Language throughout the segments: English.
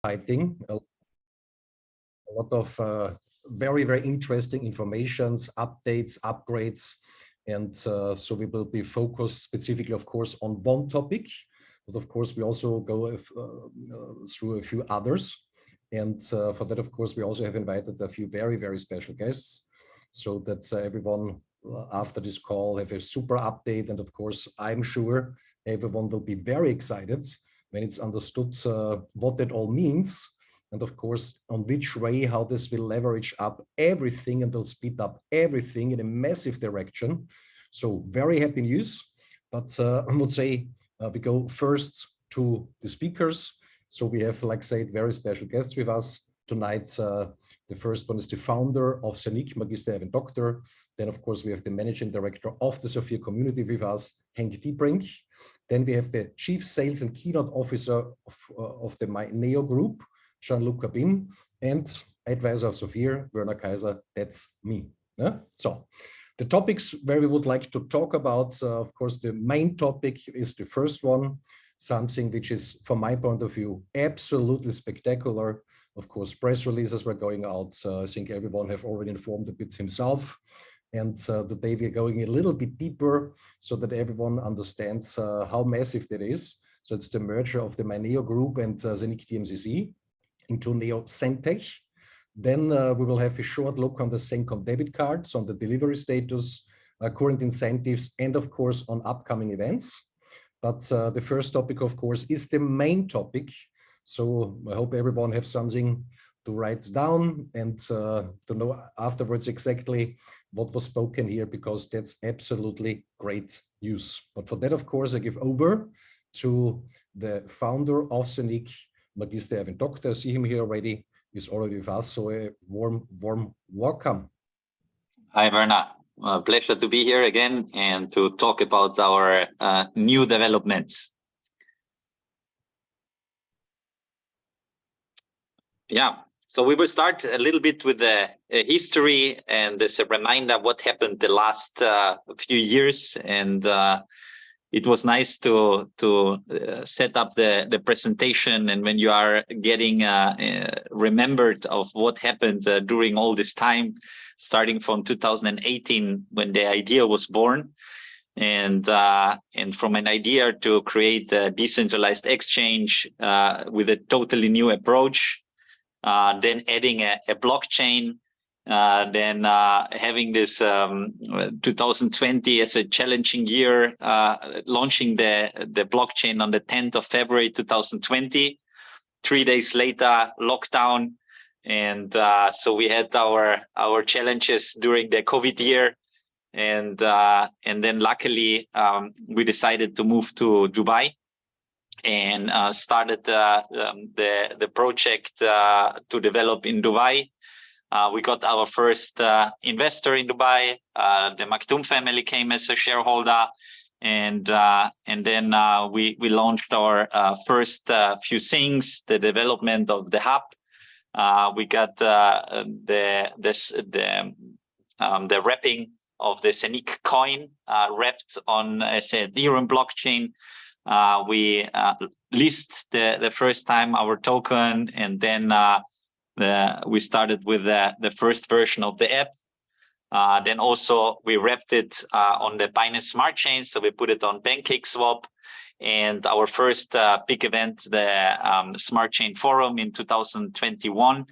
exciting. A lot of very, very interesting informations, updates, upgrades. And so we will be focused specifically, of course, on one topic. But of course, we also go through a few others. And for that, of course, we also have invited a few very, very special guests so that everyone after this call have a super update. And of course, I'm sure everyone will be very excited when it's understood what that all means. And of course, on which way, how this will leverage up everything and will speed up everything in a massive direction. So very happy news. But I would say we go first to the speakers. So we have, like I said, very special guests with us tonight. The first one is the founder of ZENIQ, Magister ERWIN DOKTER. Then, of course, we have the managing director of the Sophia community with us, Henk Diebrink. Then we have the chief sales and keynote officer of the MERGER group, Jean-Luc Cabin, and advisor of Sophia, Werner Kaiser. That's me. Yeah? So the topics where we would like to talk about, of course, the main topic is the first one, something which is, from my point of view, absolutely spectacular. Of course, press releases were going out. I think everyone have already informed a bit himself. And today we're going a little bit deeper so that everyone understands how massive that is. So it's the merger of the MERGER group and ZENIQ DMCC into Neo Centech. Then we will have a short look on the Sencom debit cards, on the delivery status, current incentives, and of course on upcoming events. But the first topic, of course, is the main topic. So I hope everyone has something to write down and to know afterwards exactly what was spoken here, because that's absolutely great news. But for that, of course, I give over to the founder of ZENIQ, Magister ERWIN DOKTER. I see him here already. He's already with us. So a warm welcome. Hi, Werner. Pleasure to be here again and to talk about our new developments. Yeah, so we will start a little bit with the history and as a reminder what happened the last few years. And it was nice to set up the presentation, and when you are getting remembered of what happened during all this time, starting from 2018 when the idea was born, and from an idea to create a decentralized exchange with a totally new approach, then adding a blockchain. Then having this 2020 as a challenging year, launching the blockchain on the 10th of February 2020. 3 days later, lockdown, and so we had our challenges during the COVID year, and then luckily we decided to move to Dubai and started the project to develop in Dubai. We got our first investor in Dubai. The Maktoum family came as a shareholder, and then we launched our first few things, the development of the hub. We got the wrapping of the ZENIQ coin wrapped on as a Ethereum blockchain. We list the first time our token, and then we started with the first version of the app. Then also we wrapped it on the Binance Smart Chain, so we put it on PancakeSwap. And our first big event, the Smart Chain Forum in 2021,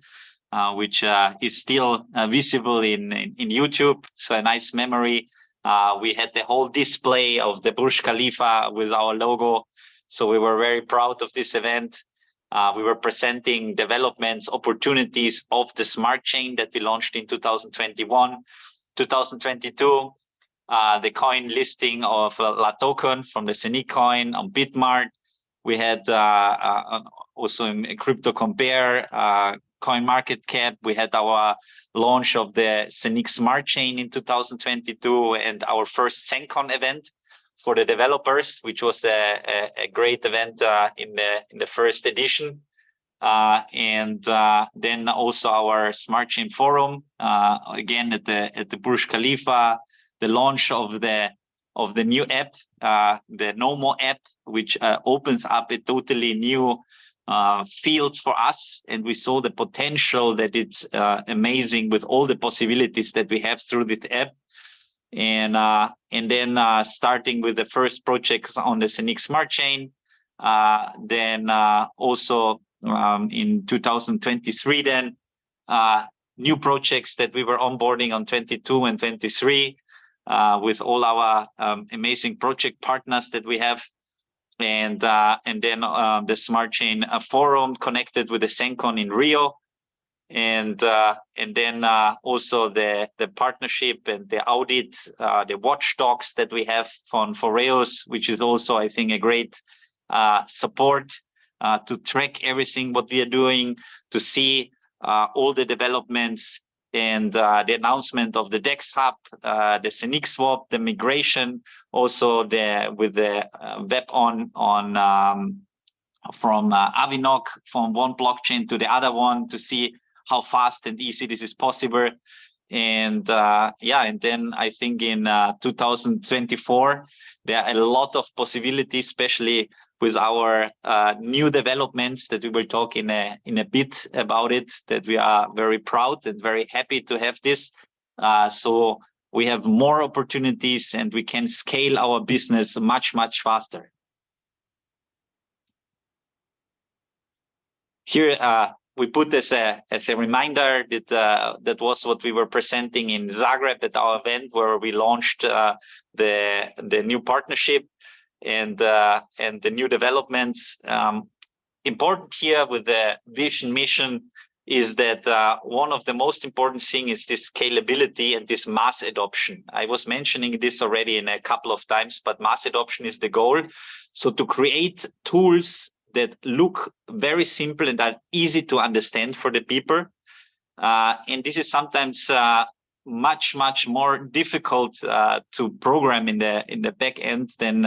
which is still visible in YouTube. So a nice memory. We had the whole display of the Burj Khalifa with our logo. So we were very proud of this event. We were presenting developments, opportunities of the Smart Chain that we launched in 2021. 2022, the coin listing of La Token from the ZENIQ coin on Bitmart. We had also in Crypto Compare, Coin Market Cap. We had our launch of the ZENIQ Smart Chain in 2022 and our first Sencom event for the developers, which was a great event in the first edition. And then also our Smart Chain Forum, again at the Burj Khalifa, the launch of the new app, the No More app, which opens up a totally new field for us, and we saw the potential that it's amazing with all the possibilities that we have through this app. And then starting with the first projects on the ZENIQ Smart Chain, then also in 2023, then new projects that we were onboarding on 22 and 23 with all our amazing project partners that we have. And then the Smart Chain forum connected with the ZENCON in Rio. And then also the partnership and the audit, the watchdogs that we have for Reos, which is also, I think, a great support to track everything what we are doing, to see all the developments and the announcement of the DEX Hub, the ZENIQ swap, the migration, also with the web on from Avinok from one blockchain to the other one, to see how fast and easy this is possible. And and then I think in 2024 there are a lot of possibilities, especially with our new developments that we will talk in a bit about it, that we are very proud and very happy to have this. So we have more opportunities and we can scale our business much faster. Here we put as a reminder that that was what we were presenting in Zagreb at our event, where we launched the new partnership and the new developments. Important here with the vision mission is that one of the most important thing is this scalability and this mass adoption. I was mentioning this already in a couple of times, but mass adoption is the goal. So to create tools that look very simple and are easy to understand for the people. And this is sometimes much more difficult to program in the back end than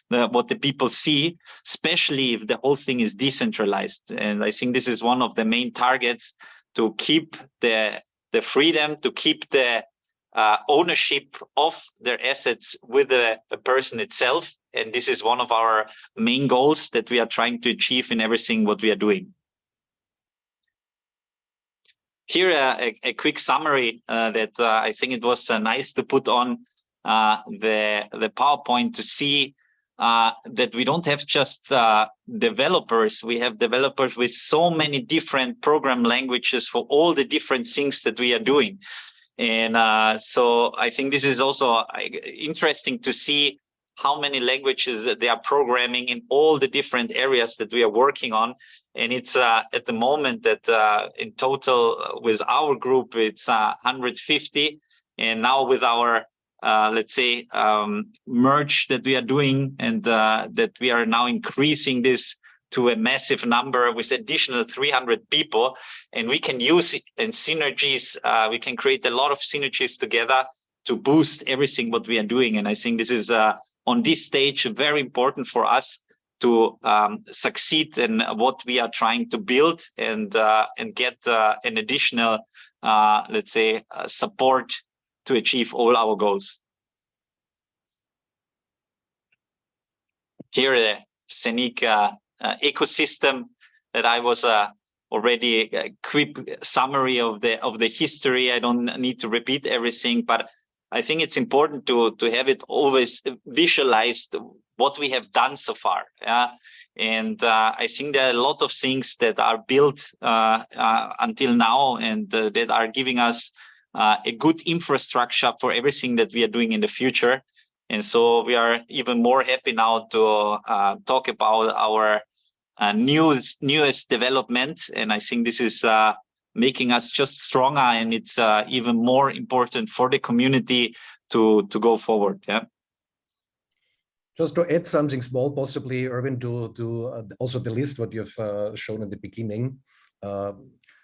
what the people see, especially if the whole thing is decentralized. And I think this is one of the main targets, to keep the freedom, to keep the ownership of their assets with the person itself. And this is one of our main goals that we are trying to achieve in everything what we are doing. Here a quick summary that I think it was nice to put on the PowerPoint, to see that we don't have just developers. We have developers with so many different program languages for all the different things that we are doing. And so I think this is also interesting to see how many languages they are programming in all the different areas that we are working on. And it's at the moment that in total with our group, it's 150. And now with our, let's say, merge that we are doing, and that we are now increasing this to a massive number with additional 300 people. And we can use it in synergies. We can create a lot of synergies together to boost everything what we are doing. And I think this is on this stage very important for us to succeed in what we are trying to build, and get an additional, let's say, support to achieve all our goals. Here, the ZENIQ ecosystem that I was already a quick summary of the history. I don't need to repeat everything, but I think it's important to have it always visualized what we have done so far. And I think there are a lot of things that are built until now, and that are giving us a good infrastructure for everything that we are doing in the future. And so we are even more happy now to talk about our newest development. And I think this is making us just stronger, and it's even more important for the community to go forward. Yeah. Just to add something small, possibly, Erwin, to also the list what you've shown in the beginning.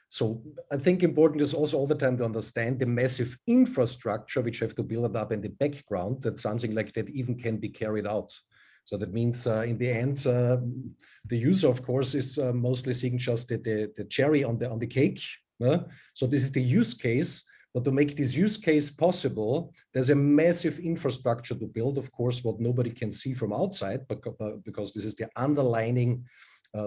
So I think important is also all the time to understand the massive infrastructure which have to build up in the background, that something like that even can be carried out. So that means in the end, the user, of course, is mostly seeing just the cherry on the cake. So this is the use case. But to make this use case possible, there's a massive infrastructure to build, of course, what nobody can see from outside, but because this is the underlining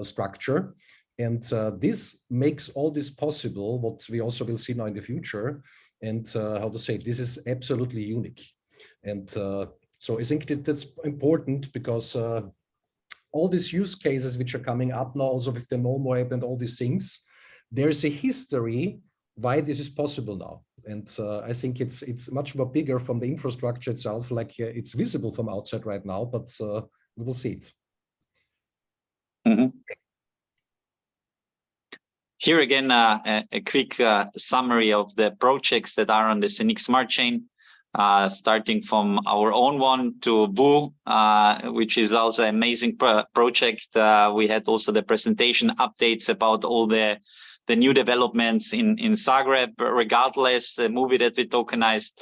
structure. And this makes all this possible, what we also will see now in the future. And how to say, this is absolutely unique. And so I think that's important because all these use cases which are coming up now, also with the NOMO app and all these things, there's a history why this is possible now. And I think it's much more bigger from the infrastructure itself, like it's visible from outside right now, but we will see it. Mm-hmm. Here again, a quick summary of the projects that are on the ZENIQ Smart Chain, starting from our own one to VU, which is also an amazing project. We had also the presentation updates about all the new developments in Zagreb, regardless, the movie that we tokenized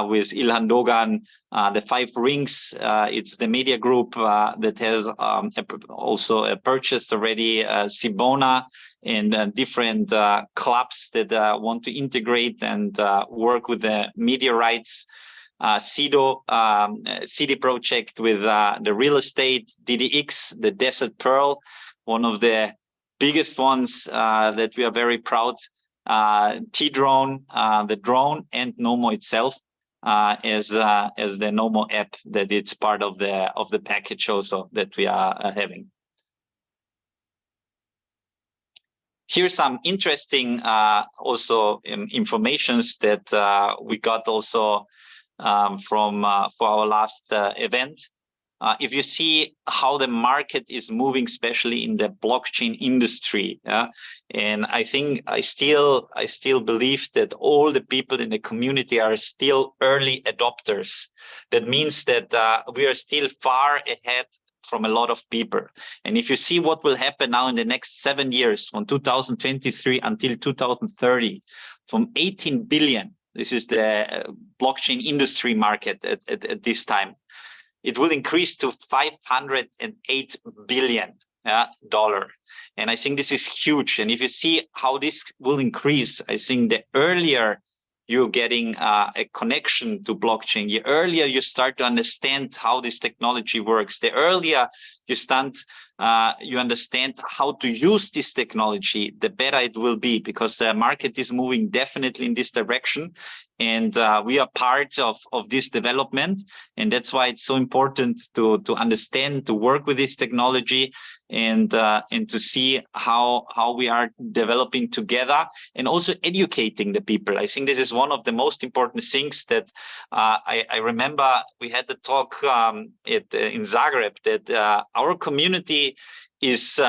with Ilhan Dogan, the 5 rings. It's the media group that has also purchased already Sibona and different clubs that want to integrate and work with the media rights. CIDO, CD project with the real estate, DDX, the Desert Pearl, one of the biggest ones that we are very proud. T-Drone, the drone, and NOMO itself as the NOMO app that it's part of the package also that we are having. Here's some interesting also informations that we got also from for our last event. If you see how the market is moving, especially in the blockchain industry, and I think I still believe that all the people in the community are still early adopters. That means that we are still far ahead from a lot of people. And if you see what will happen now in the next 7 years, from 2023 until 2030, from 18 billion, this is the blockchain industry market at this time, it will increase to $508 billion. And I think this is huge. And if you see how this will increase, I think the earlier you're getting a connection to blockchain, the earlier you start to understand how this technology works, the earlier you understand how to use this technology, the better it will be, because the market is moving definitely in this direction. And we are part of this development. And that's why it's so important to understand, to work with this technology and to see how we are developing together and also educating the people. I think this is one of the most important things that I remember we had the talk in Zagreb that our community is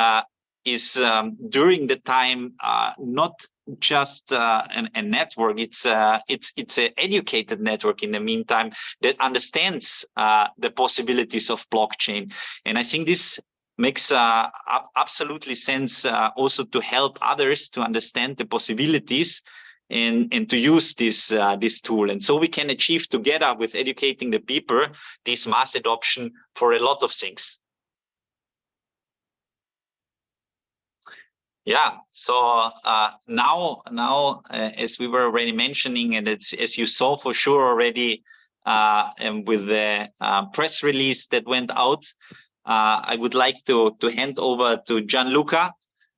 during the time not just a network, it's an educated network in the meantime that understands the possibilities of blockchain. And I think this makes absolutely sense also to help others to understand the possibilities and to use this tool. And so we can achieve together with educating the people this mass adoption for a lot of things. Yeah, so now as we were already mentioning, and it's, as you saw for sure already and with the press release that went out, I would like to hand over to Gianluca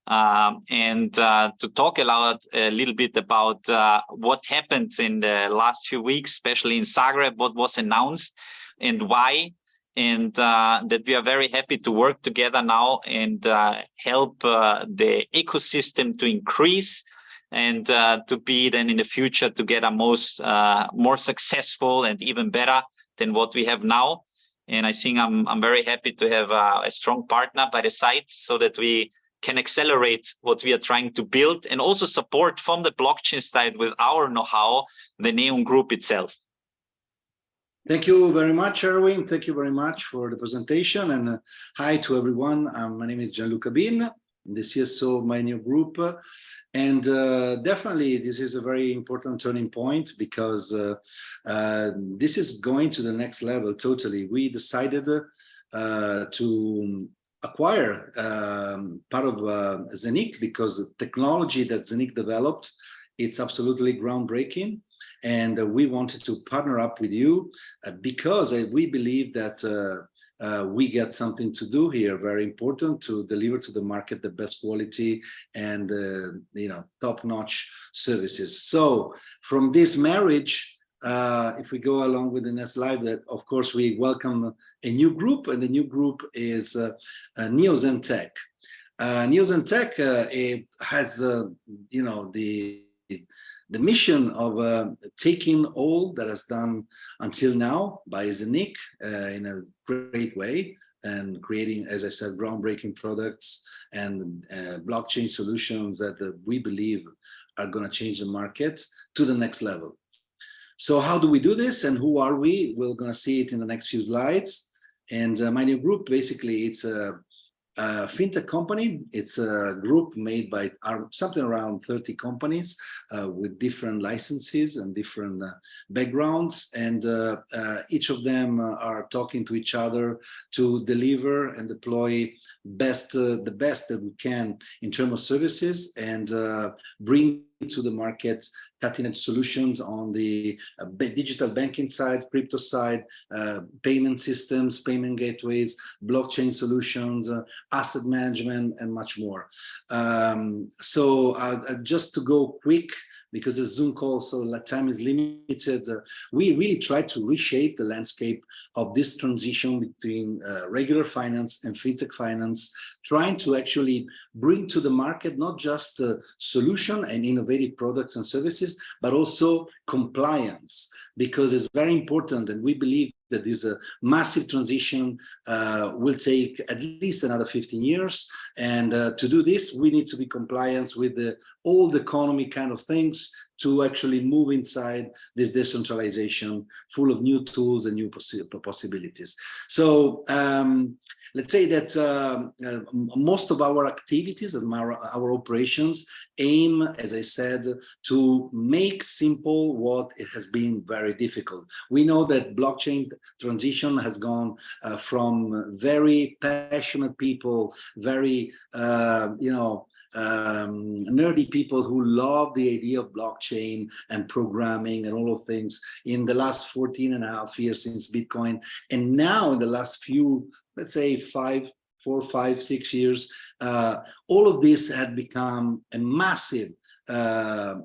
and to talk a little bit about what happened in the last few weeks, especially in Zagreb, what was announced and why. And that we are very happy to work together now and help the ecosystem to increase and to be then in the future to get a more successful and even better than what we have now. And I think I'm very happy to have a strong partner by the side so that we can accelerate what we are trying to build and also support from the blockchain side with our know-how, the Neon Group itself. Thank you very much, ERWIN. Thank you very much for the presentation. And hi to everyone. My name is Gianluca Bin, the CSO of my new group. And definitely, this is a very important turning point because this is going to the next level totally. We decided to acquire part of ZENIQ because the technology that ZENIQ developed, it's absolutely groundbreaking. And we wanted to partner up with you because we believe that we get something to do here, very important, to deliver to the market the best quality and top-notch services. So from this marriage, if we go along with the next slide, that of course we welcome a new group, and the new group is ZENIQ. ZENIQ it has the mission of taking all that has done until now by ZENIQ in a great way, and creating, as I said, groundbreaking products and blockchain solutions that we believe are going to change the market to the next level. So how do we do this, and who are we? We're going to see it in the next few slides. And my new group, basically, it's a fintech company. It's a group made by something around 30 companies with different licenses and different backgrounds, and each of them are talking to each other to deliver and deploy the best that we can in terms of services, and bring to the market cutting-edge solutions on the digital banking side, crypto side, payment systems, payment gateways, blockchain solutions, asset management, and much more. So just to go quick, because the Zoom call, so time is limited, we really try to reshape the landscape of this transition between regular finance and fintech finance, trying to actually bring to the market not just solution and innovative products and services, but also compliance, because it's very important, and we believe that this massive transition will take at least another 15 years. And to do this, we need to be compliant with the old economy kind of things to actually move inside this decentralization full of new tools and new possibilities. So let's say that most of our activities and our operations aim, as I said, to make simple what it has been very difficult. We know that blockchain transition has gone from very passionate people, very nerdy people who love the idea of blockchain and programming and all of things in the last 14.5 years since Bitcoin, and now in the last few, let's say 4, 5, 6 years, all of this had become a massive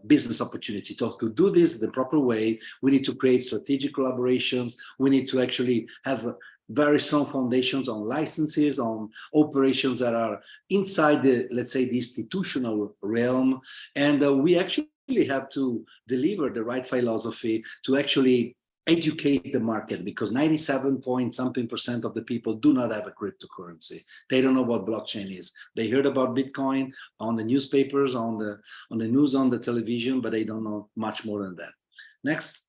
business opportunity. To do this the proper way, we need to create strategic collaborations. We need to actually have very strong foundations on licenses, on operations that are inside the, let's say, the institutional realm. And we actually have to deliver the right philosophy to actually educate the market, because 97-point-something% of the people do not have a cryptocurrency. They don't know what blockchain is. They heard about Bitcoin on the newspapers, on the news, on the television, but they don't know much more than that. Next.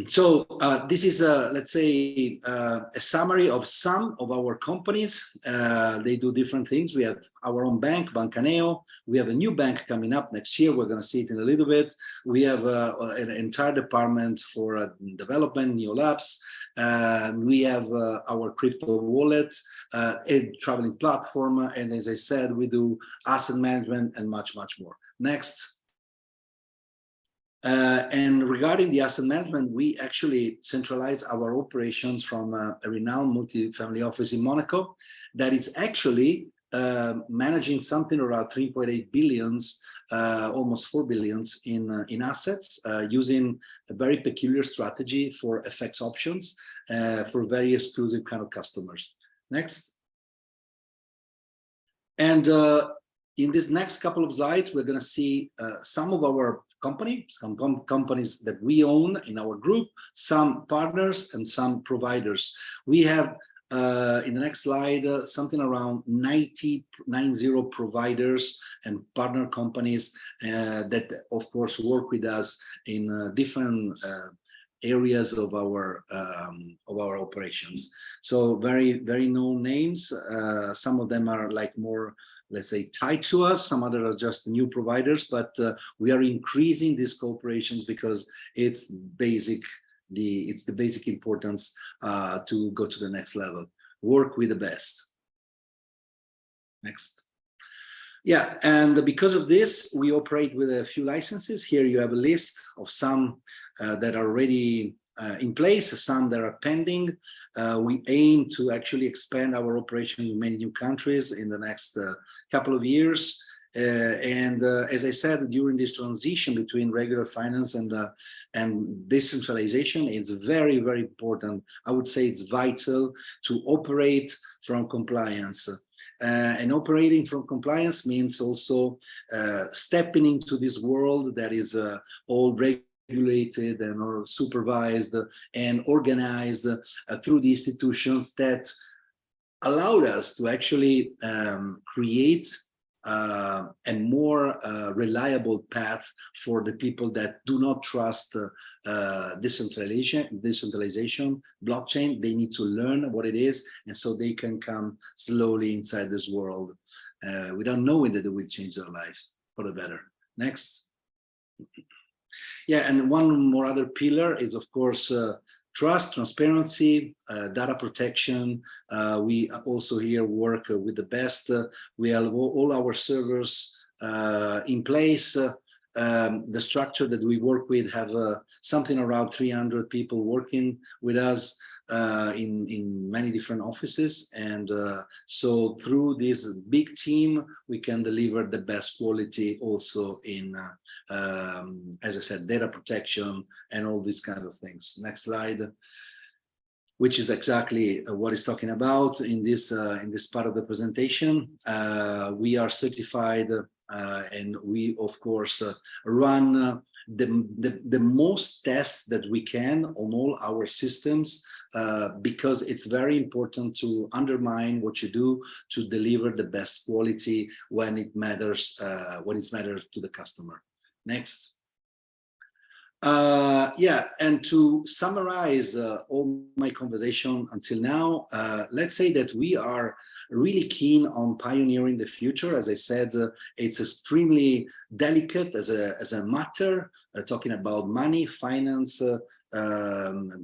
So this is, let's say, a summary of some of our companies. They do different things. We have our own bank, Bancaneo. We have a new bank coming up next year. We're going to see it in a little bit. We have an entire department for development, Neolabs. We have our crypto wallet, a traveling platform. And as I said, we do asset management and much, much more. Next. And regarding the asset management, we actually centralize our operations from a renowned multi-family office in Monaco that is actually managing something around 3.8 billions, almost 4 billions in assets, using a very peculiar strategy for FX options for very exclusive kind of customers. Next. And in this next couple of slides, we're going to see some of our companies that we own in our group, some partners and some providers. We have, in the next slide, something around 90 providers and partner companies that, of course, work with us in different areas of our operations. So very, very known names. Some of them are like more, let's say, tied to us. Some others are just new providers, but we are increasing these cooperations because it's basic. It's the basic importance to go to the next level. Work with the best. Next. Yeah, and because of this, we operate with a few licenses. Here you have a list of some that are already in place, some that are pending. We aim to actually expand our operation in many new countries in the next couple of years. As I said, during this transition between regular finance and decentralization, it's very, very important. I would say it's vital to operate from compliance. And operating from compliance means also stepping into this world that is all regulated and or supervised and organized through the institutions that allowed us to actually create a more reliable path for the people that do not trust decentralization, blockchain. They need to learn what it is, and so they can come slowly inside this world without knowing that it will change their lives for the better. Next. Yeah, and one more other pillar is, of course, trust, transparency, data protection. We also here work with the best. We have all our servers in place. The structure that we work with have something around 300 people working with us in many different offices. And so through this big team, we can deliver the best quality also in, as I said, data protection and all these kind of things. Next slide. Which is exactly what it's talking about in this part of the presentation. We are certified and we, of course, run the most tests that we can on all our systems because it's very important to undermine what you do to deliver the best quality when it matters to the customer. Next. Yeah, and to summarize all my conversation until now, let's say that we are really keen on pioneering the future. As I said, it's extremely delicate as a matter, talking about money, finance,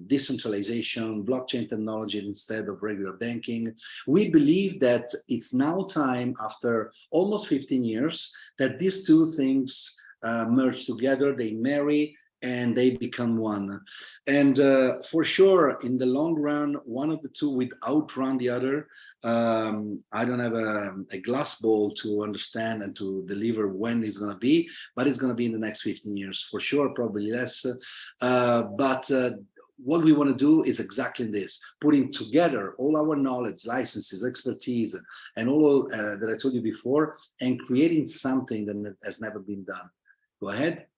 decentralization, blockchain technology instead of regular banking. We believe that it's now time, after almost 15 years, that these two things merge together, they marry, and they become one. And for sure, in the long run, one of the two will outrun the other. I don't have a glass ball to understand and to deliver when it's going to be, but it's going to be in the next 15 years for sure, probably less. But what we want to do is exactly this, putting together all our knowledge, licenses, expertise, and all that I told you before, and creating something that has never been done. Go ahead.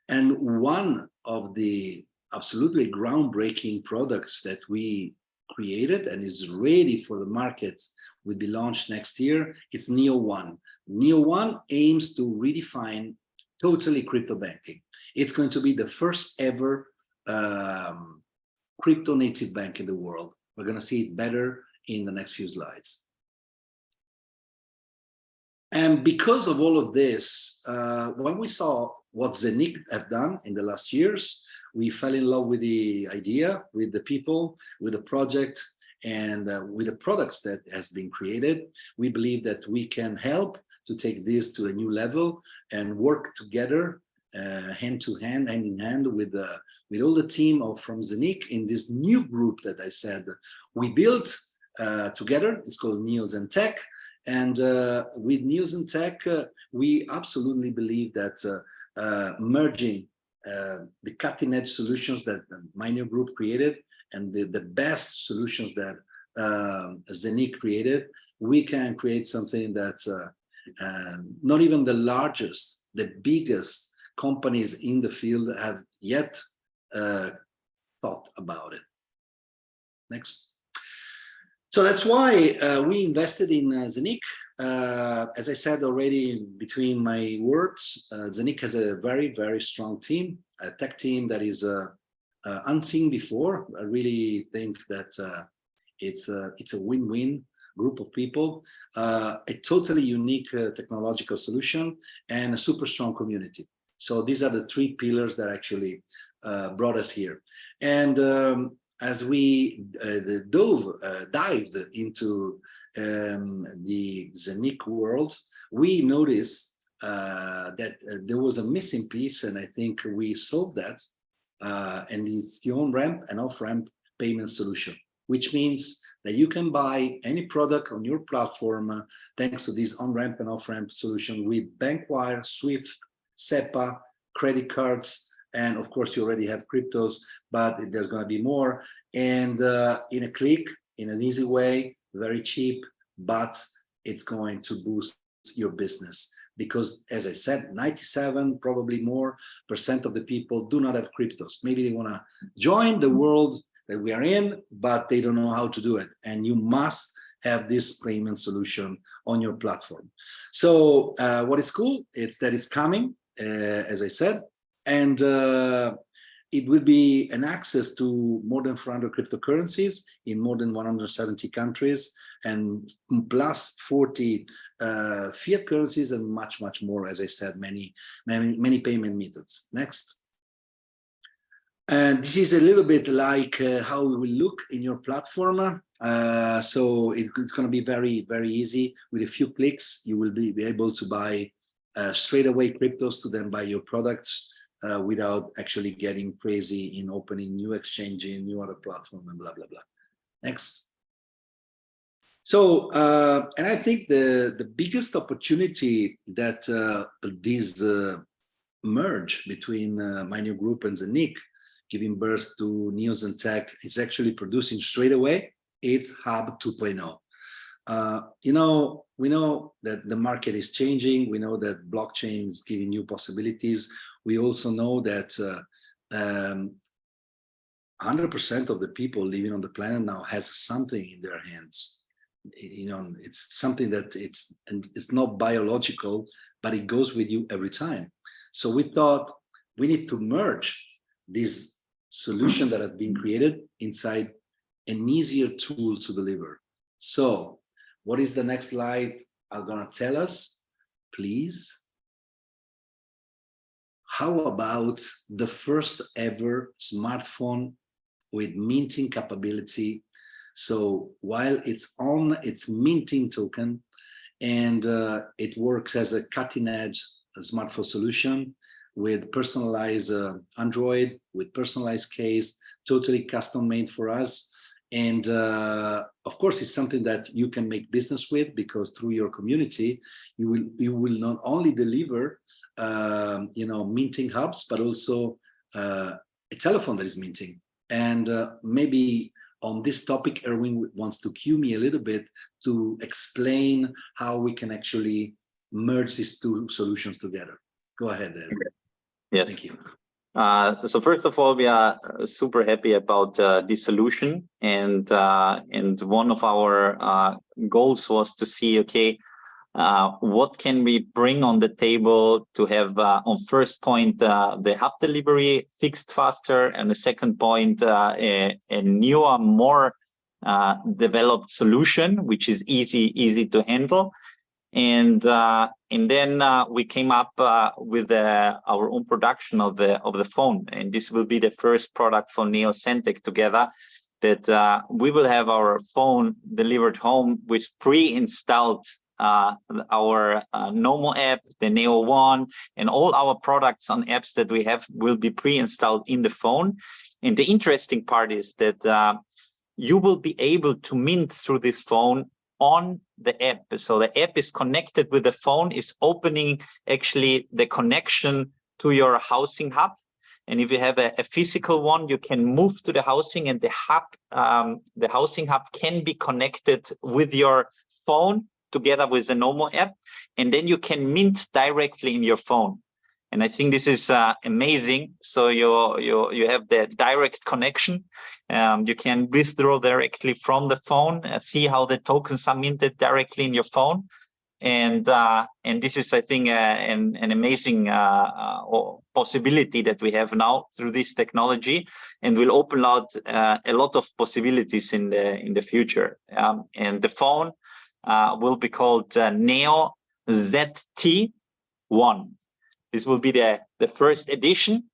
And one of the absolutely groundbreaking products that we created and is ready for the market will be launched next year. It's Neo1. Neo1 aims to redefine totally crypto banking. It's going to be the first ever crypto native bank in the world. We're going to see it better in the next few slides. And because of all of this, when we saw what ZENIQ have done in the last years, we fell in love with the idea, with the people, with the project, and with the products that has been created. We believe that we can help to take this to a new level and work together, hand to hand, hand in hand with all the team from ZENIQ in this new group that I said we built together. It's called NeoZenTech. And with NeoZenTech, we absolutely believe that merging the cutting edge solutions that my new group created and the best solutions that ZENIQ created, we can create something that's not even the largest, the biggest companies in the field have yet thought about it. Next. So that's why we invested in ZENIQ. As I said already between my words, ZENIQ has a very, very strong team, a tech team that is unseen before. I really think that it's a win-win group of people, a totally unique technological solution, and a super strong community. So these are the three pillars that actually brought us here. And as we dived into the ZENIQ world, we noticed that there was a missing piece, and I think we solved that and it's the on-ramp and off-ramp payment solution, which means that you can buy any product on your platform thanks to this on-ramp and off-ramp solution with Bankwire, Swift, SEPA, credit cards, and of course you already have cryptos, but there's going to be more. And in a click, in an easy way, very cheap, but it's going to boost your business. Because as I said, 97, probably more % of the people do not have cryptos. Maybe they want to join the world that we are in, but they don't know how to do it. And you must have this payment solution on your platform. So what is cool, it's that it's coming, as I said, and it will be an access to more than 400 cryptocurrencies in more than 170 countries, and plus 40 fiat currencies, and much, much more, as I said, many payment methods. Next. And this is a little bit like how it will look in your platform. So it's going to be very, very easy. With a few clicks, you will be able to buy straight away cryptos to then buy your products without actually getting crazy in opening new exchange in new other platform and blah, blah, blah. Next. So, and I think the biggest opportunity that this merge between my new group and ZENIQ, giving birth to NeoZenTech, is actually producing straight away, it's Hub 2.0. You know, we know that the market is changing. We know that blockchain is giving new possibilities. We also know that 100% of the people living on the planet now has something in their hands. You know, it's something that it's not biological, but it goes with you every time. So we thought we need to merge this solution that has been created inside an easier tool to deliver. So what is the next slide are gonna tell us, please? How about the first ever smartphone with minting capability? So while it's on its minting token, and it works as a cutting edge smartphone solution with personalized Android, with personalized case, totally custom made for us. And of course, it's something that you can make business with, because through your community, you will not only deliver you know, minting hubs, but also a telephone that is minting. And maybe on this topic, Erwin wants to cue me a little bit to explain how we can actually merge these two solutions together. Go ahead, Erwin. Yes. Thank you. So first of all, we are super happy about this solution, and one of our goals was to see, okay, what can we bring on the table to have on first point the hub delivery fixed faster, and the second point a newer, more developed solution which is easy to handle. And then we came up with our own production of the phone, and this will be the first product for NeoZenTech together, that we will have our phone delivered home with pre-installed our Nomo app, the Neo One, and all our products on apps that we have will be pre-installed in the phone. And the interesting part is that you will be able to mint through this phone on the app. So the app is connected with the phone, is opening actually the connection to your housing hub. And if you have a physical one, you can move to the housing, and the housing hub can be connected with your phone together with the Nomo app, and then you can mint directly in your phone. And I think this is amazing. So you have the direct connection. You can withdraw directly from the phone, see how the tokens are minted directly in your phone. And this is, I think, an amazing possibility that we have now through this technology, and will open out a lot of possibilities in the future. And the phone will be called Neo ZT1. This will be the first edition,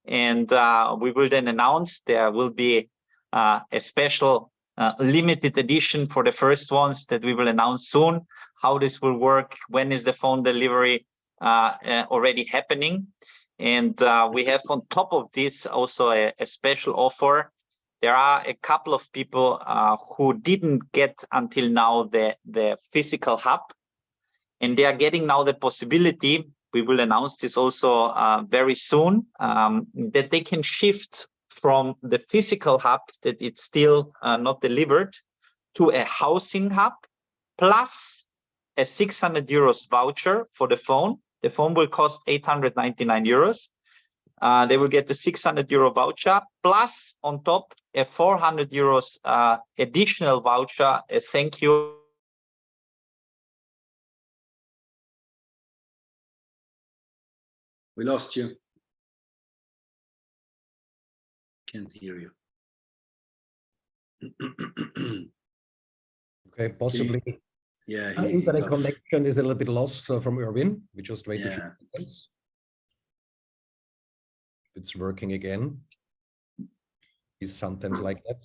and we will then announce there will be a special limited edition for the first ones that we will announce soon. How this will work, when is the phone delivery already happening. And we have on top of this also a special offer. There are a couple of people who didn't get until now the physical hub, and they are getting now the possibility, we will announce this also very soon, that they can shift from the physical hub that it's still not delivered to a housing hub, plus a 600 euros voucher for the phone. The phone will cost 899 euros. They will get the 600 euro voucher, plus on top a 400 euros additional voucher, a thank you. We lost you. Can't hear you. Okay, possibly. Yeah, Internet connection is a little bit lost from ERWIN. We just wait a few seconds. If it's working again, it's sometimes like that.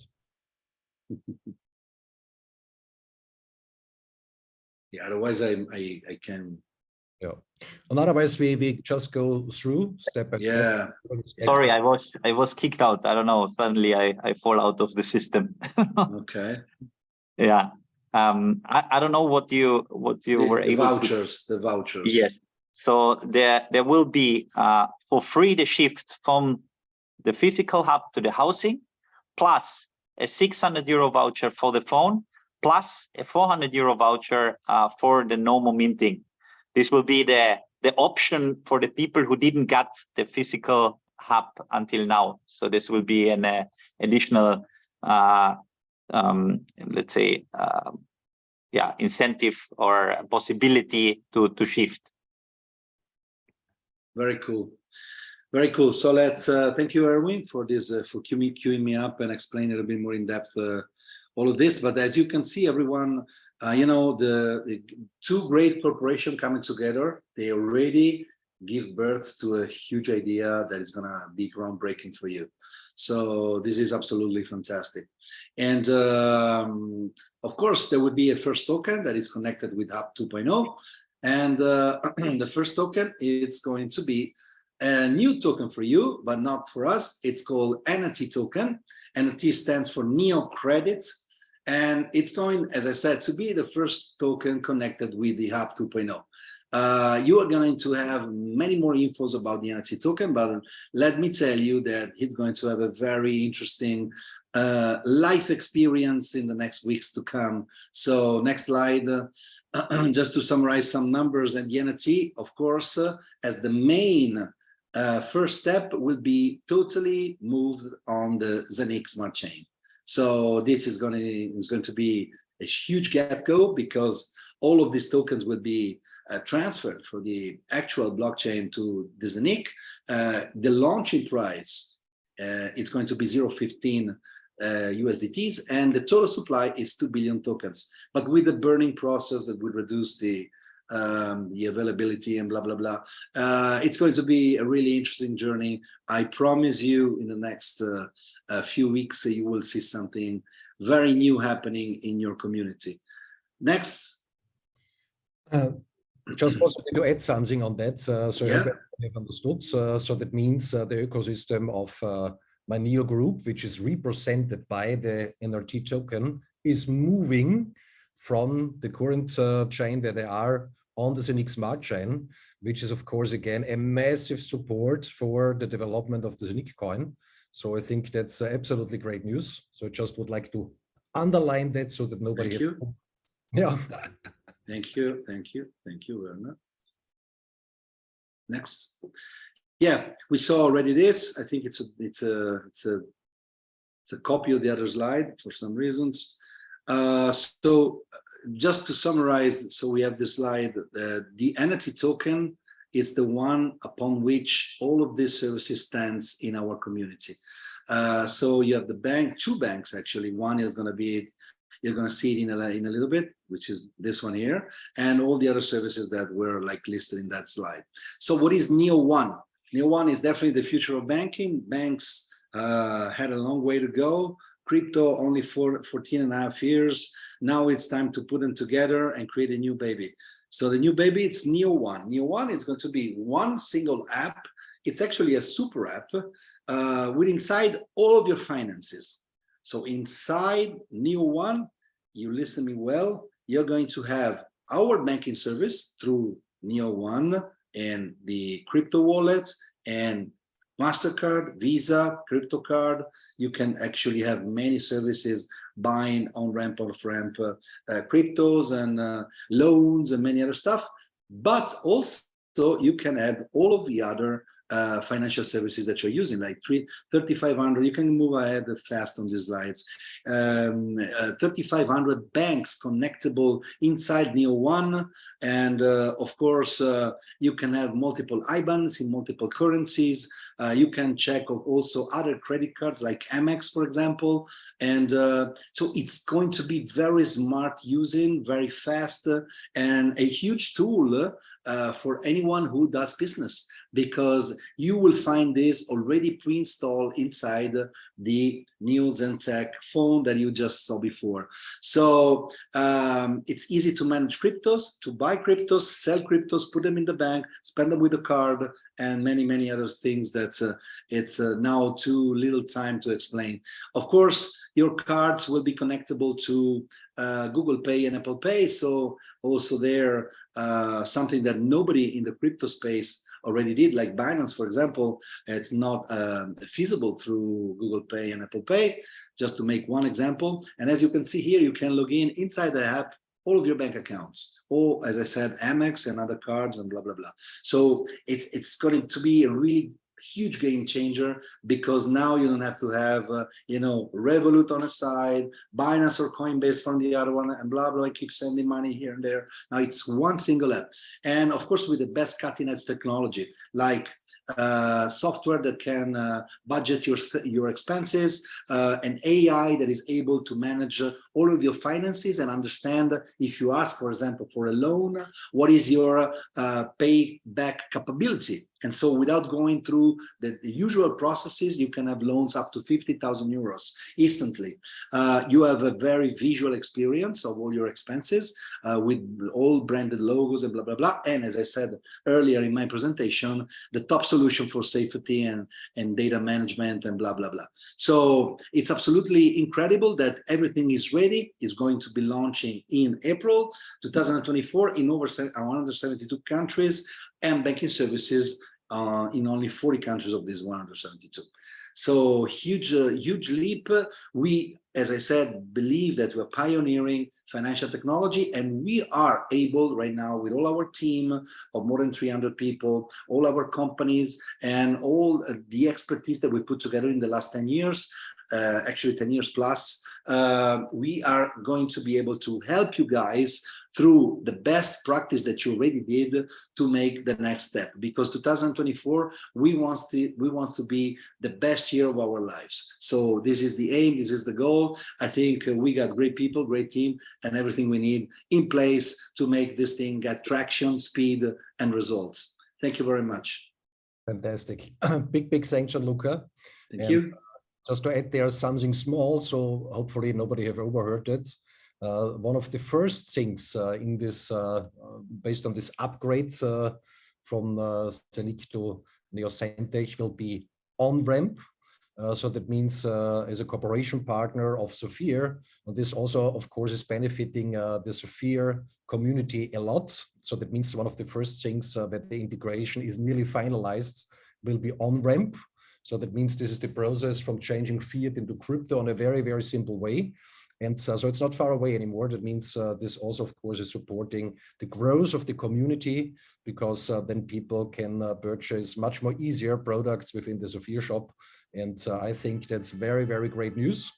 Yeah, otherwise I can. Yeah. And otherwise we just go through step by step. Sorry, I was kicked out. I don't know. Suddenly I fall out of the system. Okay. Yeah. I don't know what you were able to. The vouchers. Yes. So there will be for free the shift from the physical hub to the housing, plus a 600 euro voucher for the phone, plus a 400 euro voucher for the normal minting. This will be the option for the people who didn't get the physical hub until now. So this will be an additional, let's say, incentive or possibility to shift. Very cool. Very cool. So let's thank you, ERWIN, for this, for queuing me up and explain a little bit more in depth all of this. But as you can see, everyone, you know, the two great corporations coming together, they already give birth to a huge idea that is going to be groundbreaking for you. So this is absolutely fantastic. And of course, there would be a first token that is connected with Hub 2.0. And the first token, it's going to be a new token for you, but not for us. It's called NFT token. NFT stands for Neo Credit. And it's going, as I said, to be the first token connected with the Hub 2.0. You are going to have many more infos about the NFT token, but let me tell you that it's going to have a very interesting life experience in the next weeks to come. So next slide, just to summarize some numbers, and the NFT, of course, as the main first step will be totally moved on the ZENIQ smart chain. So this is going to be a huge get-go, because all of these tokens will be transferred for the actual blockchain to the ZENIQ. The launching price is going to be 0.15 USDTs, and the total supply is 2 billion tokens, but with the burning process that would reduce the availability and blah, blah, blah. It's going to be a really interesting journey. I promise you in the next few weeks, you will see something very new happening in your community. Next. Just possibly to add something on that. So I have understood. So that means the ecosystem of my Neo group, which is represented by the NRT token, is moving from the current chain that they are on the ZENIQ smart chain, which is of course again a massive support for the development of the ZENIQ coin. So I think that's absolutely great news. So I just would like to underline that so that nobody. Thank you. Yeah. Thank you, thank you, thank you, Werner. Next. Yeah, we saw already this. I think it's a copy of the other slide for some reasons. So just to summarize, so we have this slide. The NFT token is the one upon which all of these services stands in our community. So you have the bank, two banks actually. One is going to be, you're going to see it in a little bit, which is this one here, and all the other services that were like listed in that slide. So what is Neo One? Neo One is definitely the future of banking. Banks had a long way to go. Crypto only for 14.5 years. Now it's time to put them together and create a new baby. So the new baby, it's Neo One. Neo One is going to be one single app it's actually a super app with inside all of your finances. So inside Neo1, you listen me well, you're going to have our banking service through Neo1 and the crypto wallets and MasterCard, Visa, crypto card. You can actually have many services buying on-ramp, off-ramp cryptos and loans and many other stuff. But also you can add all of the other financial services that you're using, like 3,500. You can move ahead fast on these slides. 3,500 banks connectable inside Neo1, and of course you can have multiple IBANs in multiple currencies. You can check also other credit cards like Amex, for example, and so it's going to be very smart using, very fast, and a huge tool for anyone who does business, because you will find this already pre-installed inside the new ZENTEC phone that you just saw before. So it's easy to manage cryptos, to buy cryptos, sell cryptos, put them in the bank, spend them with a card, and many, many other things that it's now too little time to explain. Of course, your cards will be connectable to Google Pay and Apple Pay. So also there, something that nobody in the crypto space already did, like Binance, for example, it's not feasible through Google Pay and Apple Pay, just to make one example. And as you can see here, you can log in inside the app, all of your bank accounts, or as I said, Amex and other cards and blah, blah, blah. So it's going to be a really huge game changer, because now you don't have to have, you know, Revolut on a side, Binance or Coinbase from the other one, and blah, blah, I keep sending money here and there. Now it's one single app. And of course, with the best cutting edge technology, like software that can budget your expenses, an AI that is able to manage all of your finances and understand if you ask, for example, for a loan, what is your payback capability. And so without going through the usual processes, you can have loans up to 50,000 euros instantly. You have a very visual experience of all your expenses with all branded logos and blah, blah, blah. And as I said earlier in my presentation, the top solution for safety and data management and blah, blah, blah. So it's absolutely incredible that everything is ready. It's going to be launching in April 2024 in over 172 countries, and banking services in only 40 countries of these 172. So huge leap. We, as I said, believe that we're pioneering financial technology, and we are able right now with all our team of more than 300 people, all our companies, and all the expertise that we put together in the last 10 years, actually 10 years plus, we are going to be able to help you guys through the best practice that you already did to make the next step, because 2024 we want to be the best year of our lives. So this is the aim, this is the goal. I think we got great people, great team, and everything we need in place to make this thing get traction, speed, and results. Thank you very much. Fantastic. Big thanks, Gianluca. Thank you. Just to add there something small, so hopefully nobody have overheard it. One of the first things in this, based on this upgrade from ZENIQ to ZENTEC, will be on-ramp. So that means as a cooperation partner of Sophia, and this also, of course, is benefiting the Sophia community a lot. So that means one of the first things that the integration is nearly finalized will be on-ramp. So that means this is the process from changing fiat into crypto in a very, very simple way. And so it's not far away anymore. That means this also, of course, is supporting the growth of the community, because then people can purchase much more easier products within the Sophia shop. And I think that's very, very great news.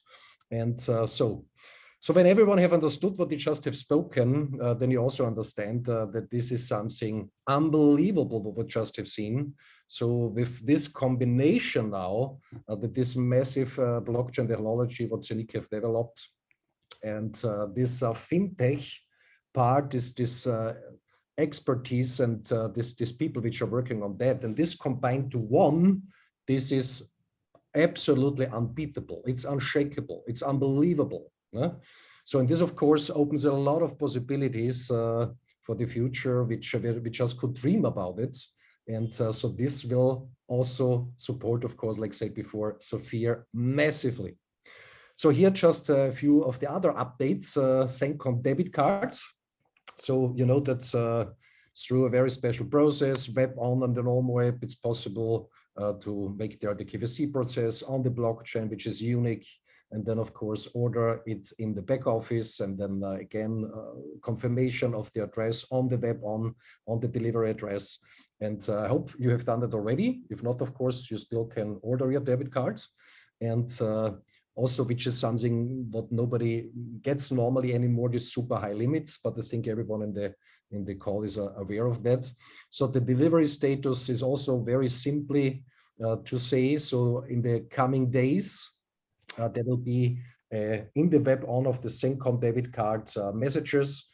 And so when everyone have understood what they just have spoken, then you also understand that this is something unbelievable what we just have seen. So with this combination now, that this massive blockchain technology, what ZENIQ have developed, and this fintech part is this expertise and these people which are working on that, and this combined to one, this is absolutely unbeatable. It's unshakable. It's unbelievable. So, and this, of course, opens a lot of possibilities for the future, which we just could dream about it. And so this will also support, of course, like I said before, Sophia massively. So here just a few of the other updates, ZENIQ debit cards. So you know that through a very special process, web on the normal web, it's possible to make the KYC process on the blockchain, which is unique. And then, of course, order it in the back office. And then again, confirmation of the address on the web on the delivery address. And I hope you have done that already. If not, of course, you still can order your debit cards. And also, which is something what nobody gets normally anymore, these super high limits, but I think everyone in the call is aware of that. So the delivery status is also very simply to say, so in the coming days, there will be in the web on of the ZENIQ debit card messages,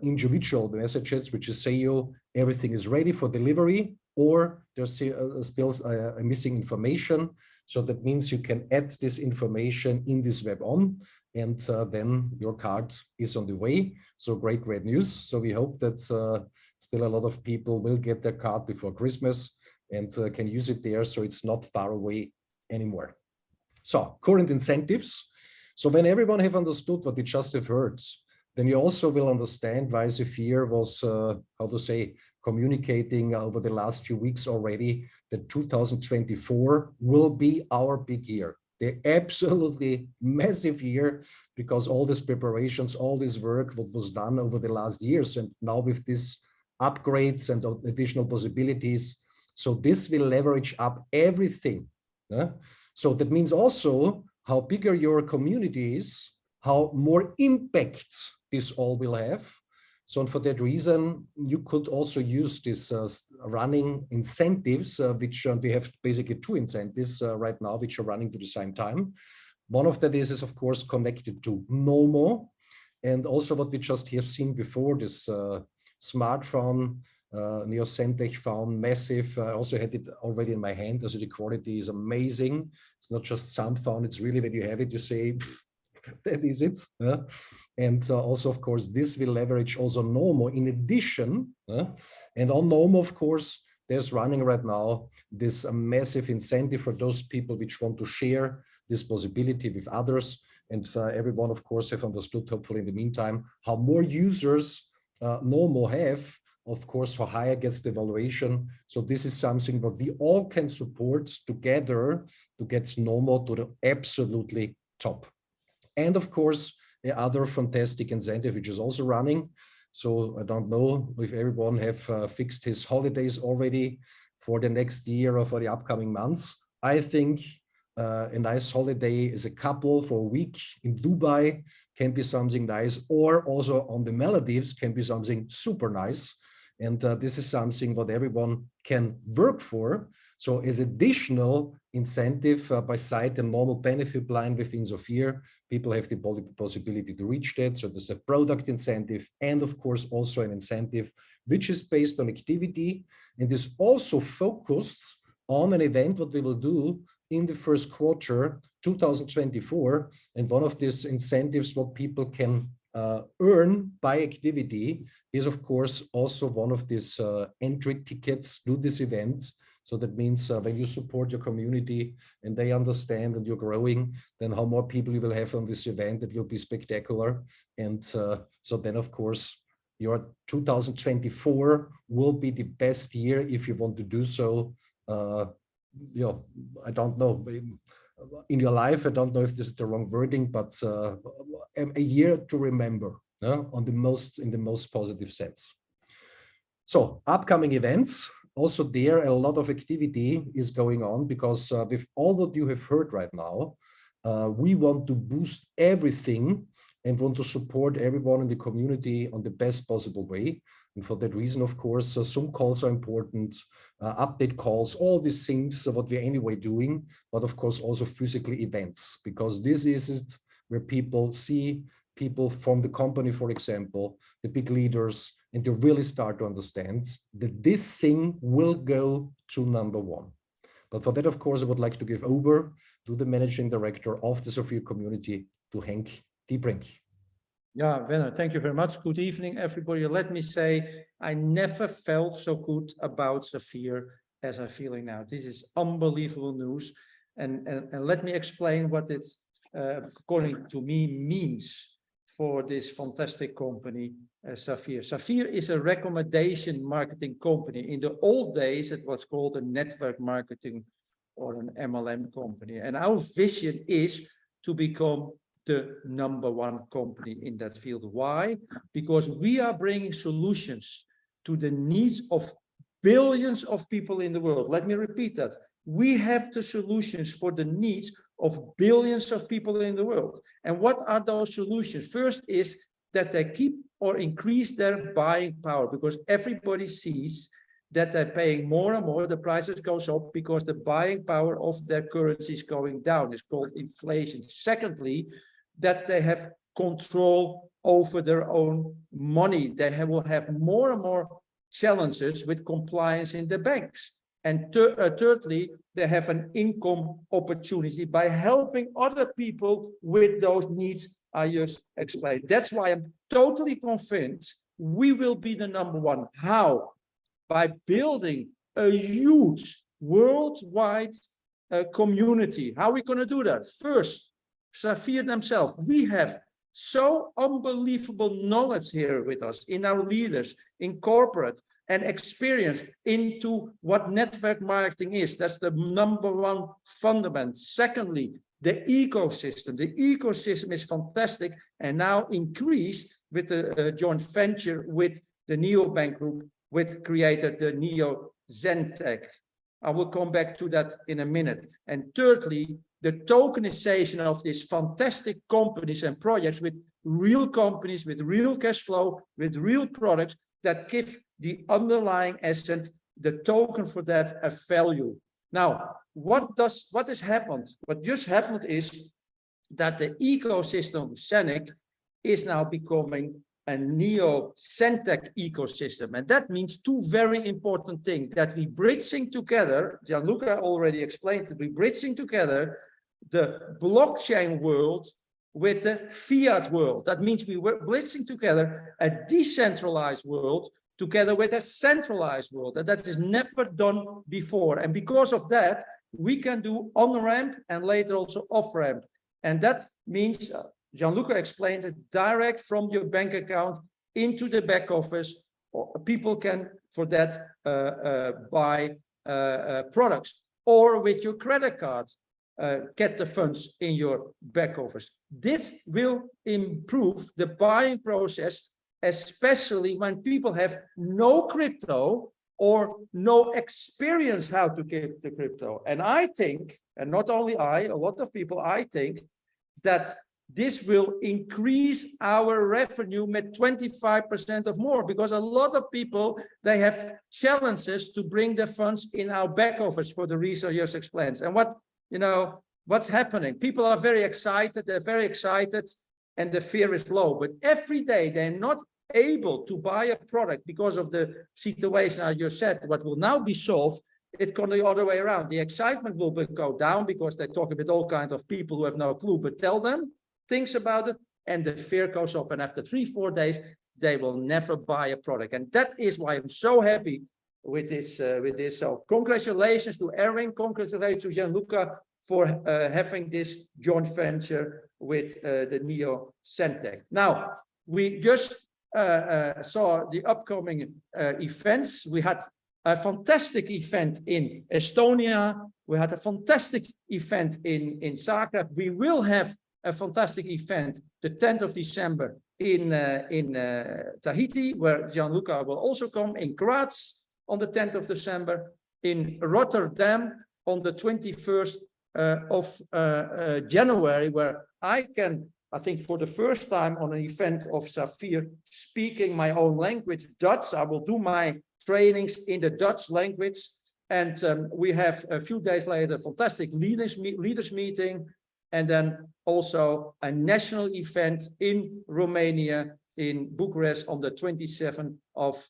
individual messages, which is say you everything is ready for delivery, or there's still missing information. So that means you can add this information in this web on, and then your card is on the way. So great news. So we hope that still a lot of people will get their card before Christmas and can use it there, so it's not far away anymore. So current incentives. So when everyone have understood what they just have heard, then you also will understand why Zephyr was, how to say, communicating over the last few weeks already that 2024 will be our big year. The absolutely massive year, because all these preparations, all this work, what was done over the last years, and now with these upgrades and additional possibilities, so this will leverage up everything. So that means also how bigger your community is, how more impact this all will have. So and for that reason, you could also use this running incentives, which we have basically two incentives right now, which are running to the same time. One of that is of course connected to NOMO, and also what we just have seen before, this smartphone, Neosentech phone, massive. I also had it already in my hand, so the quality is amazing. It's not just some phone, it's really when you have it, you say, that is it. And also, of course, this will leverage also NOMO in addition. And on NOMO, of course, there's running right now this massive incentive for those people which want to share this possibility with others. And everyone, of course, have understood, hopefully in the meantime, how more users NOMO have, of course, how higher gets the valuation. So this is something that we all can support together to get NOMO to the absolutely top. And of course, the other fantastic incentive, which is also running. So I don't know if everyone have fixed his holidays already for the next year or for the upcoming months. I think a nice holiday as a couple for a week in Dubai can be something nice, or also on the Maldives can be something super nice. And this is something that everyone can work for. So as additional incentive beside the normal benefit line within Sophia, people have the possibility to reach that. So there's a product incentive and of course also an incentive which is based on activity and is also focused on an event what we will do in the first quarter 2024. And one of these incentives what people can earn by activity is of course also one of these entry tickets to this event. So that means when you support your community and they understand and you're growing, then how more people you will have on this event, it will be spectacular. And so then of course, your 2024 will be the best year if you want to do so. You know, I don't know, in your life, I don't know if this is the wrong wording, but a year to remember in the most positive sense. So upcoming events. Also there, a lot of activity is going on because with all that you have heard right now, we want to boost everything and want to support everyone in the community on the best possible way. And for that reason, of course, Zoom calls are important, update calls, all these things, what we're anyway doing, but of course also physical events, because this is it where people see people from the company, for example, the big leaders, and you really start to understand that this thing will go to #1. But for that, of course, I would like to give over to the managing director of the Sophia community, to Henk Diebrink. Yeah, Werner, thank you very much. Good evening, everybody. Let me say, I never felt so good about Zafir as I'm feeling now. This is unbelievable news. And let me explain what it, according to me, means for this fantastic company, Zafir. Zafir is a recommendation marketing company. In the old days, it was called a network marketing or an MLM company. And our vision is to become the #1 company in that field. Why? Because we are bringing solutions to the needs of billions of people in the world. Let me repeat that. We have the solutions for the needs of billions of people in the world. And what are those solutions? First is that they keep or increase their buying power, because everybody sees that they're paying more and more, the prices goes up because the buying power of their currency is going down. It's called inflation. Secondly, that they have control over their own money. They will have more and more challenges with compliance in the banks. And thirdly, they have an income opportunity by helping other people with those needs I just explained. That's why I'm totally convinced we will be the #1. How? By building a huge worldwide community. How are we going to do that? First, Zafir themselves. We have so unbelievable knowledge here with us, in our leaders, in corporate, and experience into what network marketing is. That's the #1 fundament. Secondly, the ecosystem. The ecosystem is fantastic and now increased with the joint venture with the neobank group, which created the ZENIQ. I will come back to that in a minute. And thirdly, the tokenization of these fantastic companies and projects with real companies, with real cash flow, with real products that give the underlying asset, the token for that, a value. Now, what has happened? What just happened is that the ecosystem of ZENIQ is now becoming a neo-Centec ecosystem. And that means two very important things, that we bridging together, Gianluca already explained it, we bridging together the blockchain world with the fiat world. That means we were bridging together a decentralized world together with a centralized world, and that is never done before. And because of that, we can do on-ramp and later also off-ramp. And that means, Gianluca explained it, direct from your bank account into the back office. People can, for that, buy products, or with your credit card, get the funds in your back office. This will improve the buying process, especially when people have no crypto or no experience how to get the crypto. And I think, and not only I, a lot of people, I think that this will increase our revenue with 25% or more, because a lot of people, they have challenges to bring the funds in our back office for the reason I just explained. And what's happening? People are very excited, they're very excited, and the fear is low. But every day they're not able to buy a product because of the situation I just said. What will now be solved, it's going the other way around. The excitement will go down because they're talking with all kinds of people who have no clue, but tell them things about it, and the fear goes up. And after 3-4 days, they will never buy a product. And that is why I'm so happy with this. So congratulations to ERWIN, congratulations to Gianluca for having this joint venture with the ZENIQ. Now, we just saw the upcoming events. We had a fantastic event in Estonia. We had a fantastic event in Zagreb. We will have a fantastic event the 10th of December in Tahiti, where Gianluca will also come, in Graz on the 10th of December, in Rotterdam on the 21st of January, where I think for the first time on an event of Zafir, speaking my own language, Dutch. I will do my trainings in the Dutch language. And we have a few days later, fantastic leaders meeting, and then also a national event in Romania, in Bucharest on the 27th of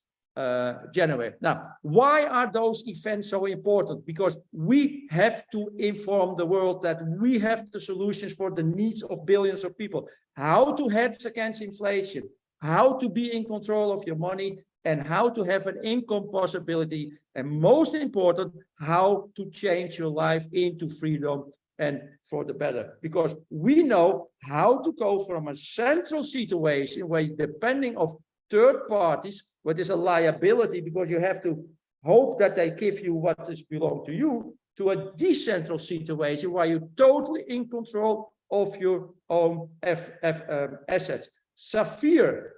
January. Now, why are those events so important? Because we have to inform the world that we have the solutions for the needs of billions of people. How to hedge against inflation, how to be in control of your money, and how to have an income possibility. And most important, how to change your life into freedom and for the better. Because we know how to go from a central situation where depending on third parties, what is a liability because you have to hope that they give you what is belong to you, to a decentral situation where you're totally in control of your own assets. Saphir,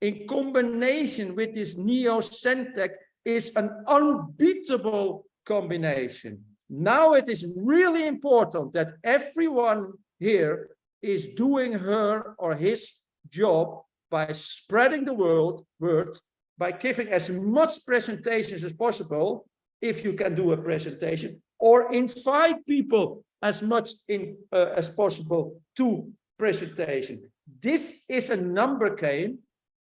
in combination with this neo-ZENIQ, is an unbeatable combination. Now it is really important that everyone here is doing her or his job by spreading the word, by giving as much presentations as possible, if you can do a presentation, or invite people as much as possible to presentation. This is a number game,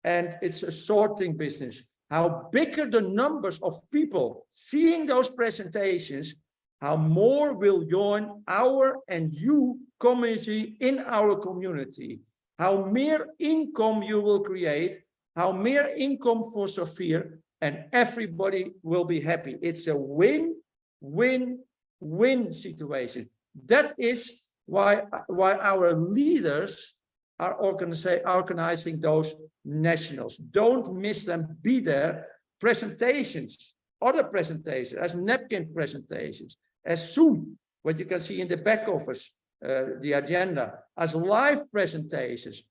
and it's a sorting business. How bigger the numbers of people seeing those presentations, how more will join our and you community in our community. How more income you will create, how more income for Saphir, and everybody will be happy. It's a win-win-win situation. That is why our leaders are organizing those nationals. Don't miss them, be there. Presentations, other presentations, as napkin presentations, as Zoom, what you can see in the back office, the agenda, as live presentations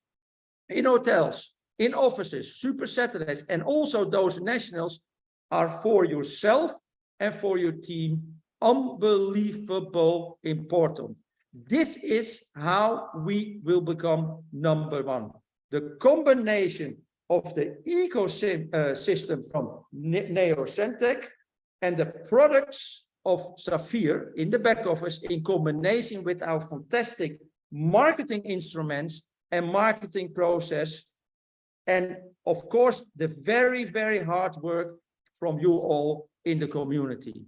in hotels, in offices, Super Saturdays, and also those nationals are for yourself and for your team unbelievable important. This is how we will become number one. The combination of the ecosystem from neo-ZENIQ and the products of Saphir in the back office in combination with our fantastic marketing instruments and marketing process. And of course, the very, very hard work from you all in the community.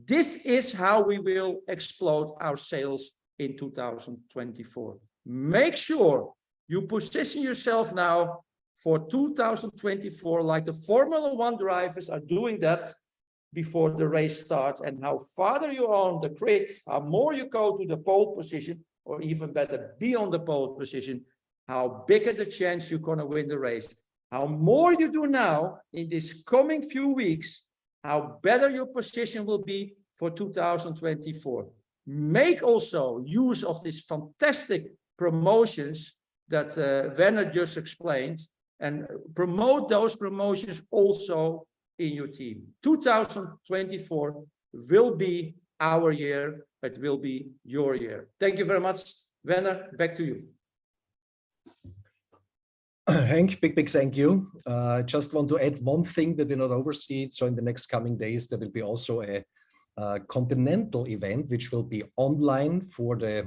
This is how we will explode our sales in 2024. Make sure you position yourself now for 2024, like the Formula One drivers are doing that before the race starts, and how farther you are on the grid, how more you go to the pole position, or even better, be on the pole position, how bigger the chance you're going to win the race. How more you do now in this coming few weeks, how better your position will be for 2024. Make also use of these fantastic promotions that Werner just explained, and promote those promotions also in your team. 2024 will be our year. It will be your year. Thank you very much. Werner, back to you. Henk, big thank you. I just want to add one thing that did not oversee it. So in the next coming days, there will be also a continental event, which will be online for the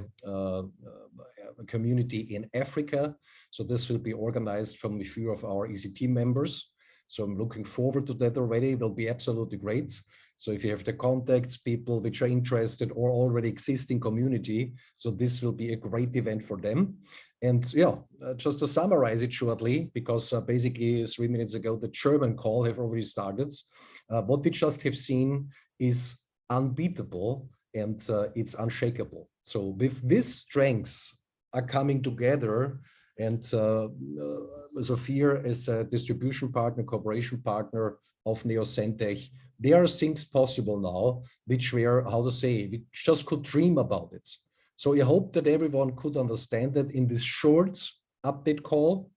community in Africa. So this will be organized from a few of our ECT members. So I'm looking forward to that already. It will be absolutely great. So if you have the contacts, people which are interested or already existing community, so this will be a great event for them. And yeah, just to summarize it shortly, because basically 3 minutes ago, the German call have already started. What we just have seen is unbeatable and it's unshakable. So with these strengths are coming together, and Saphir as a distribution partner, cooperation partner of neo-ZENIQ, there are things possible now which were, how to say, we just could dream about it. So I hope that everyone could understand that in this short update call.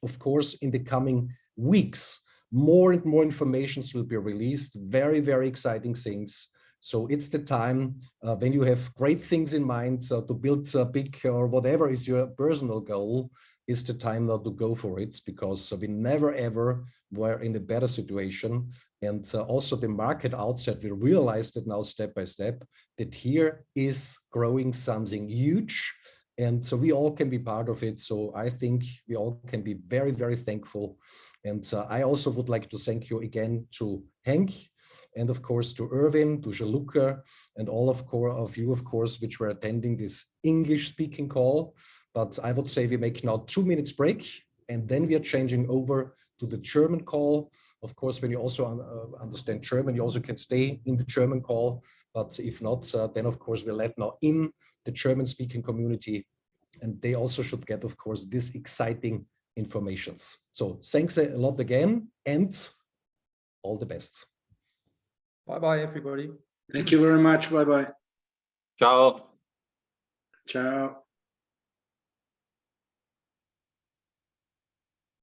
Of course, in the coming weeks, more and more informations will be released, very, very exciting things. So it's the time when you have great things in mind to build a big or whatever is your personal goal, is the time now to go for it, because we never ever were in a better situation. And also the market outside, we realized that now step by step, that here is growing something huge. And so we all can be part of it. So I think we all can be very, very thankful And I also would like to thank you again to Henk, and of course to ERWIN, to Gianluca, and all of you, of course, which were attending this English speaking call. But I would say we make now 2 minutes break, and then we are changing over to the German call. Of course, when you also understand German, you also can stay in the German call. But if not, then of course we'll let now in the German speaking community, and they also should get, of course, this exciting informations. So thanks a lot again, and all the best. Bye-bye, everybody. Thank you very much. Bye-bye. Ciao. Ciao.